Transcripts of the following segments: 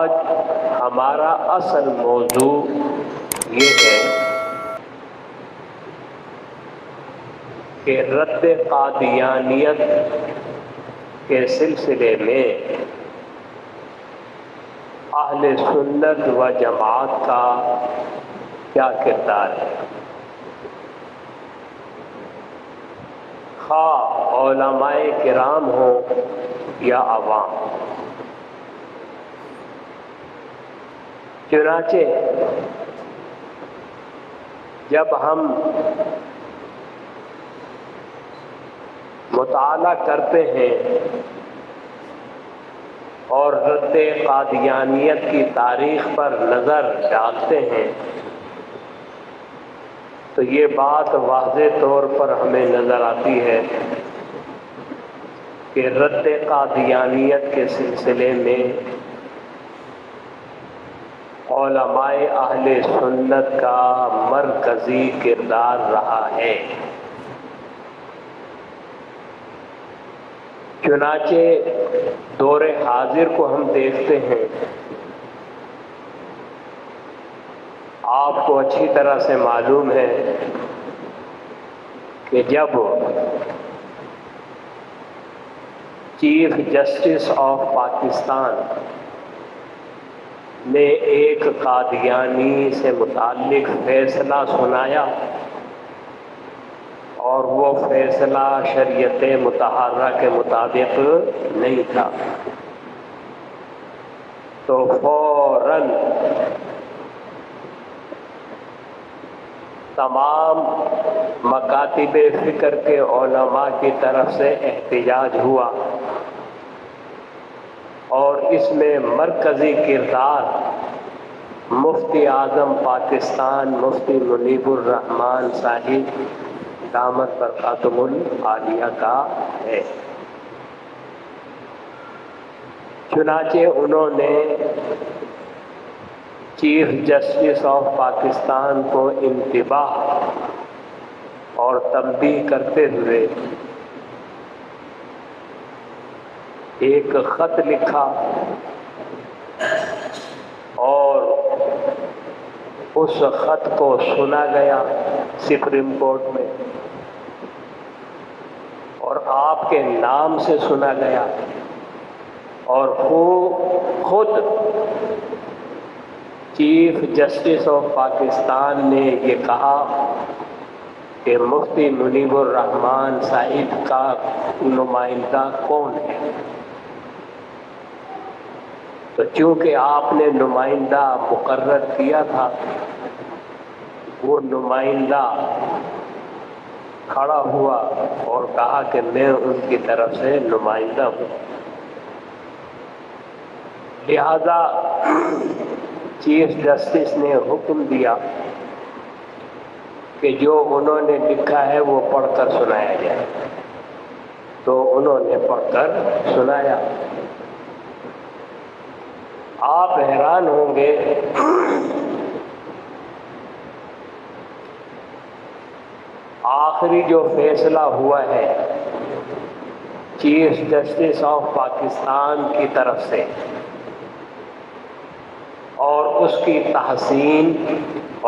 آج ہمارا اصل موضوع یہ ہے کہ رد قادیانیت کے سلسلے میں اہل سنت و جماعت کا کیا کردار ہے، خواہ علماء کرام ہوں یا عوام۔ چنانچہ جب ہم مطالعہ کرتے ہیں اور رد قادیانیت کی تاریخ پر نظر ڈالتے ہیں تو یہ بات واضح طور پر ہمیں نظر آتی ہے کہ رد قادیانیت کے سلسلے میں علماء اہل سنت کا مرکزی کردار رہا ہے۔ چنانچہ دور حاضر کو ہم دیکھتے ہیں، آپ کو اچھی طرح سے معلوم ہے کہ جب چیف جسٹس آف پاکستان نے ایک قادیانی سے متعلق فیصلہ سنایا اور وہ فیصلہ شریعت مطہرہ کے مطابق نہیں تھا تو فوراً تمام مکاتب فکر کے علماء کی طرف سے احتجاج ہوا اور اس میں مرکزی کردار مفتی اعظم پاکستان مفتی منیب الرحمن صاحب دامت برکاتہم العالیہ کا ہے۔ چنانچہ انہوں نے چیف جسٹس آف پاکستان کو انتباہ اور تنبیہ کرتے ہوئے ایک خط لکھا اور اس خط کو سنا گیا سپریم کورٹ میں اور آپ کے نام سے سنا گیا اور خود چیف جسٹس آف پاکستان نے یہ کہا کہ مفتی منیب الرحمن صاحب کا نمائندہ کون ہے۔ تو چونکہ آپ نے نمائندہ مقرر کیا تھا، وہ نمائندہ کھڑا ہوا اور کہا کہ میں ان کی طرف سے نمائندہ ہوں، لہذا چیف جسٹس نے حکم دیا کہ جو انہوں نے لکھا ہے وہ پڑھ کر سنایا جائے۔ تو انہوں نے پڑھ کر سنایا۔ آپ حیران ہوں گے آخری جو فیصلہ ہوا ہے چیف جسٹس آف پاکستان کی طرف سے اور اس کی تحسین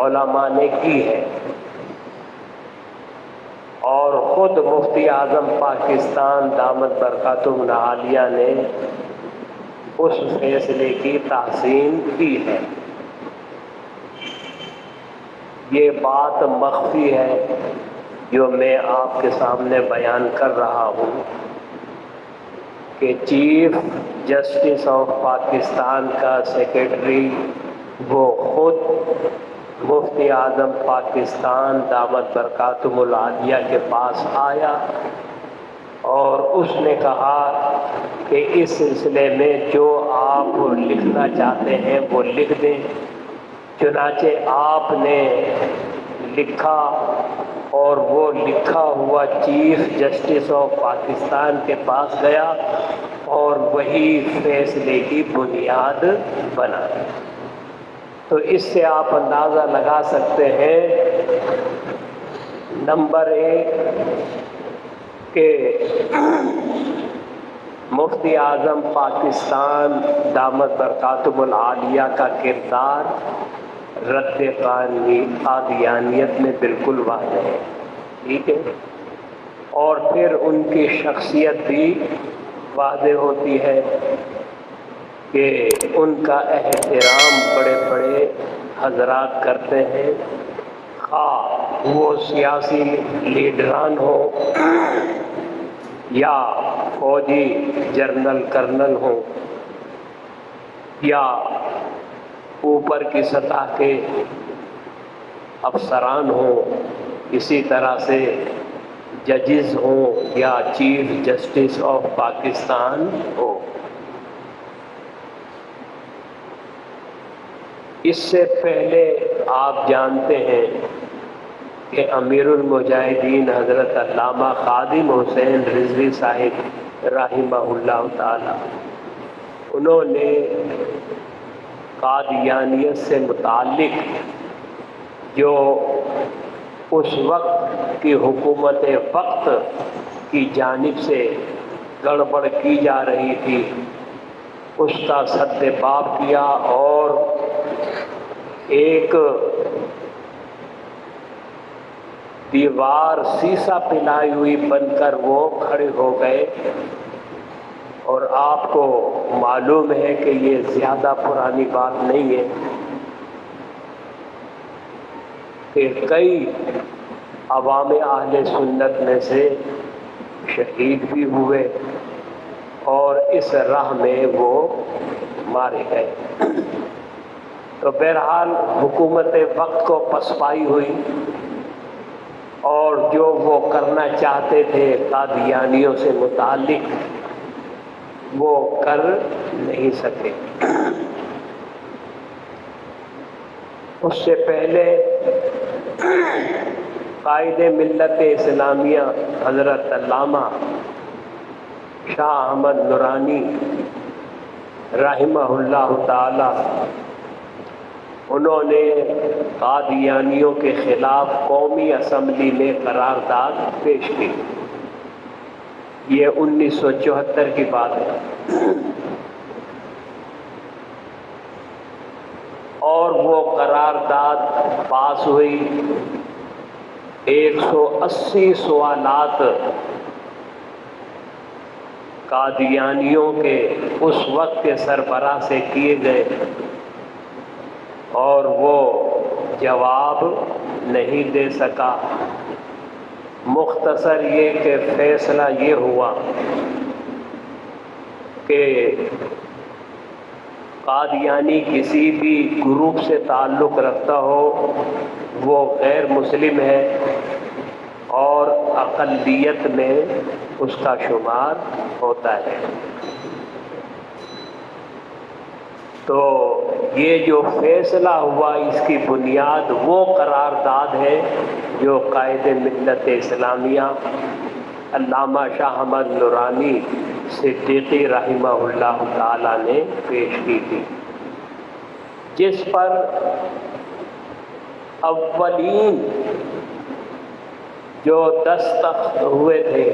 علماء نے کی ہے اور خود مفتی اعظم پاکستان دامت برکاتہم العالیہ نے اس فیصلے کی تحسین کی ہے۔ یہ بات مخفی ہے جو میں آپ کے سامنے بیان کر رہا ہوں کہ چیف جسٹس آف پاکستان کا سیکریٹری وہ خود مفتی اعظم پاکستان دامت برکاتہم العالیہ کے پاس آیا اور اس نے کہا کہ اس سلسلے میں جو آپ لکھنا چاہتے ہیں وہ لکھ دیں۔ چنانچہ آپ نے لکھا اور وہ لکھا ہوا چیف جسٹس آف پاکستان کے پاس گیا اور وہی فیصلے کی بنیاد بنا۔ تو اس سے آپ اندازہ لگا سکتے ہیں نمبر ایک کہ مفتی اعظم پاکستان دامت برکاتہم العالیہ کا کردار رد قادیانیت میں بالکل واضح ہے، ٹھیک ہے، اور پھر ان کی شخصیت بھی واضح ہوتی ہے کہ ان کا احترام بڑے بڑے حضرات کرتے ہیں، خواہ وہ سیاسی لیڈران ہو یا فوجی جنرل کرنل ہوں یا اوپر کی سطح کے افسران ہوں، اسی طرح سے ججز ہوں یا چیف جسٹس آف پاکستان ہو۔ اس سے پہلے آپ جانتے ہیں کہ امیر المجاہدین حضرت علامہ خادم حسین رضوی صاحب رحمہ اللہ تعالی، انہوں نے قادیانیت سے متعلق جو اس وقت کی حکومت وقت کی جانب سے گڑبڑ کی جا رہی تھی، اس کا سد باب کیا اور ایک دیوار سیسا پلائی ہوئی بن کر وہ کھڑے ہو گئے۔ اور آپ کو معلوم ہے کہ یہ زیادہ پرانی بات نہیں ہے کہ کئی عوام اہل سنت میں سے شہید بھی ہوئے اور اس راہ میں وہ مارے گئے۔ تو بہرحال حکومت وقت کو پسپائی ہوئی اور جو وہ کرنا چاہتے تھے قادیانیوں سے متعلق وہ کر نہیں سکے۔ اس سے پہلے قائد ملت اسلامیہ حضرت علامہ شاہ احمد نورانی رحمہ اللہ تعالی، انہوں نے قادیانیوں کے خلاف قومی اسمبلی میں قرارداد پیش کی۔ یہ 1974 کی بات ہے، اور وہ قرارداد پاس ہوئی۔ 180 سوالات قادیانیوں کے اس وقت کے سربراہ سے کیے گئے اور وہ جواب نہیں دے سکا۔ مختصر یہ کہ فیصلہ یہ ہوا کہ قادیانی کسی بھی گروپ سے تعلق رکھتا ہو وہ غیر مسلم ہے اور اقلیت میں اس کا شمار ہوتا ہے۔ تو یہ جو فیصلہ ہوا اس کی بنیاد وہ قرارداد ہے جو قائد ملت اسلامیہ علامہ شاہ احمد نورانی صدیقی رحمہ اللہ تعالی نے پیش کی تھی، جس پر اولین جو دستخط ہوئے تھے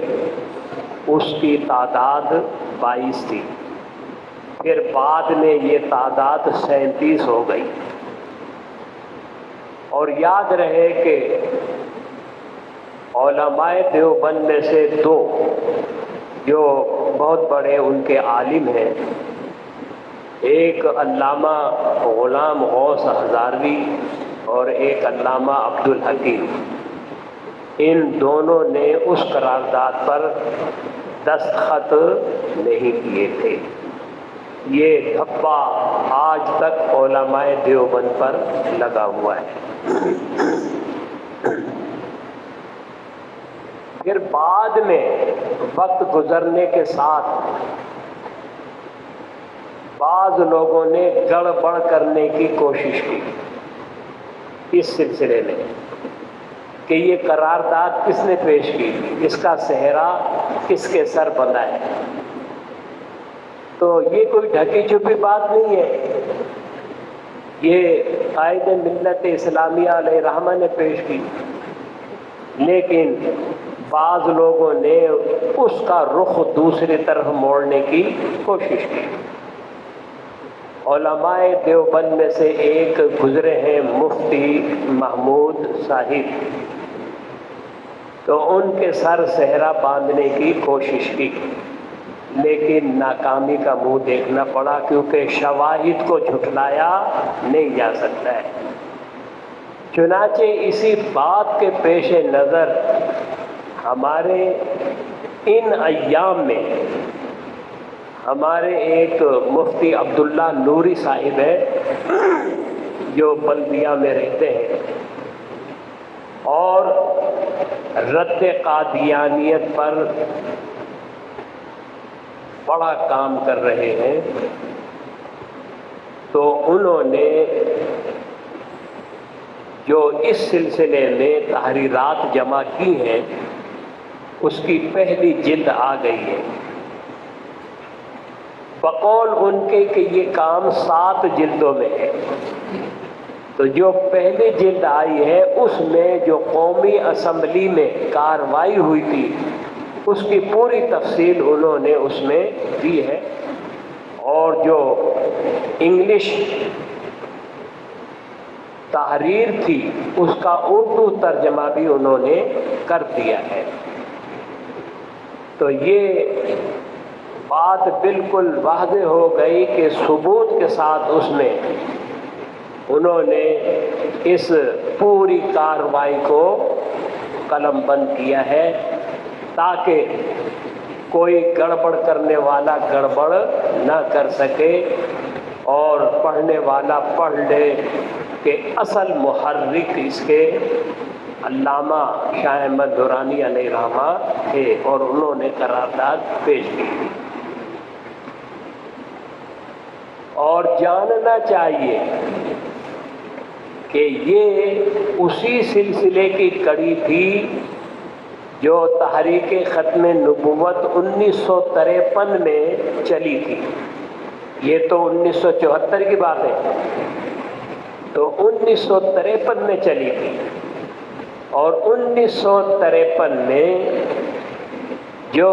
اس کی تعداد 22 تھی، پھر بعد میں یہ تعداد 37 ہو گئی۔ اور یاد رہے کہ علماء دیوبند میں سے 2 جو بہت بڑے ان کے عالم ہیں، ایک علامہ غلام غوث ہزاروی اور ایک علامہ عبدالحکیم، ان دونوں نے اس قرارداد پر دستخط نہیں کیے تھے۔ یہ دھبا آج تک علماء دیوبند پر لگا ہوا ہے۔ پھر بعد میں وقت گزرنے کے ساتھ بعض لوگوں نے گڑبڑ کرنے کی کوشش کی اس سلسلے میں کہ یہ قرارداد کس نے پیش کی، اس کا سہرا کس کے سر بندھا ہے۔ تو یہ کوئی ڈھکی چھپی بات نہیں ہے، یہ قائد ملت اسلامیہ علیہ رحمہ نے پیش کی، لیکن بعض لوگوں نے اس کا رخ دوسری طرف موڑنے کی کوشش کی۔ علماء دیوبند میں سے ایک گزرے ہیں مفتی محمود صاحب، تو ان کے سر صحرا باندھنے کی کوشش کی، لیکن ناکامی کا منہ دیکھنا پڑا، کیونکہ شواہد کو جھٹلایا نہیں جا سکتا ہے۔ چنانچہ اسی بات کے پیش نظر ہمارے ان ایام میں ہمارے ایک مفتی عبداللہ نوری صاحب ہیں جو بلدیہ میں رہتے ہیں اور رد قادیانیت پر بڑا کام کر رہے ہیں، تو انہوں نے جو اس سلسلے میں تحریرات جمع کی ہیں اس کی پہلی جلد آ گئی ہے۔ بقول ان کے کہ یہ کام 7 جلدوں میں ہے، تو جو پہلی جلد آئی ہے اس میں جو قومی اسمبلی میں کارروائی ہوئی تھی اس کی پوری تفصیل انہوں نے اس میں دی ہے، اور جو انگلش تحریر تھی اس کا اردو ترجمہ بھی انہوں نے کر دیا ہے۔ تو یہ بات بالکل واضح ہو گئی کہ ثبوت کے ساتھ اس میں انہوں نے اس پوری کارروائی کو قلم بند کیا ہے، تاکہ کوئی گڑبڑ کرنے والا گڑبڑ نہ کر سکے اور پڑھنے والا پڑھ لے کہ اصل محرک اس کے علامہ شاہ احمد درانی علیہ رحمہ تھے، اور انہوں نے قرارداد پیش کی تھی۔ اور جاننا چاہیے کہ یہ اسی سلسلے کی کڑی تھی جو تحریک ختم نبوت 1953 میں چلی تھی۔ یہ تو 1974 کی بات ہے، تو 1953 میں چلی تھی، اور 1953 میں جو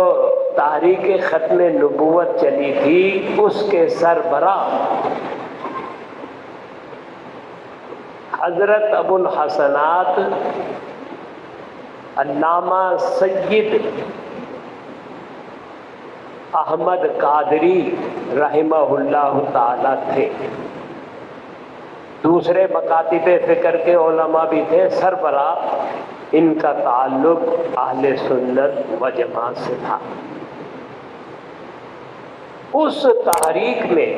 تحریک ختم نبوت چلی تھی اس کے سربراہ حضرت ابو الحسنات علامہ سید احمد قادری رحمہ اللہ تعالی تھے۔ دوسرے مکاتب فکر کے علماء بھی تھے، سربراہ ان کا تعلق اہل سنت و جماعت سے تھا۔ اس تحریک میں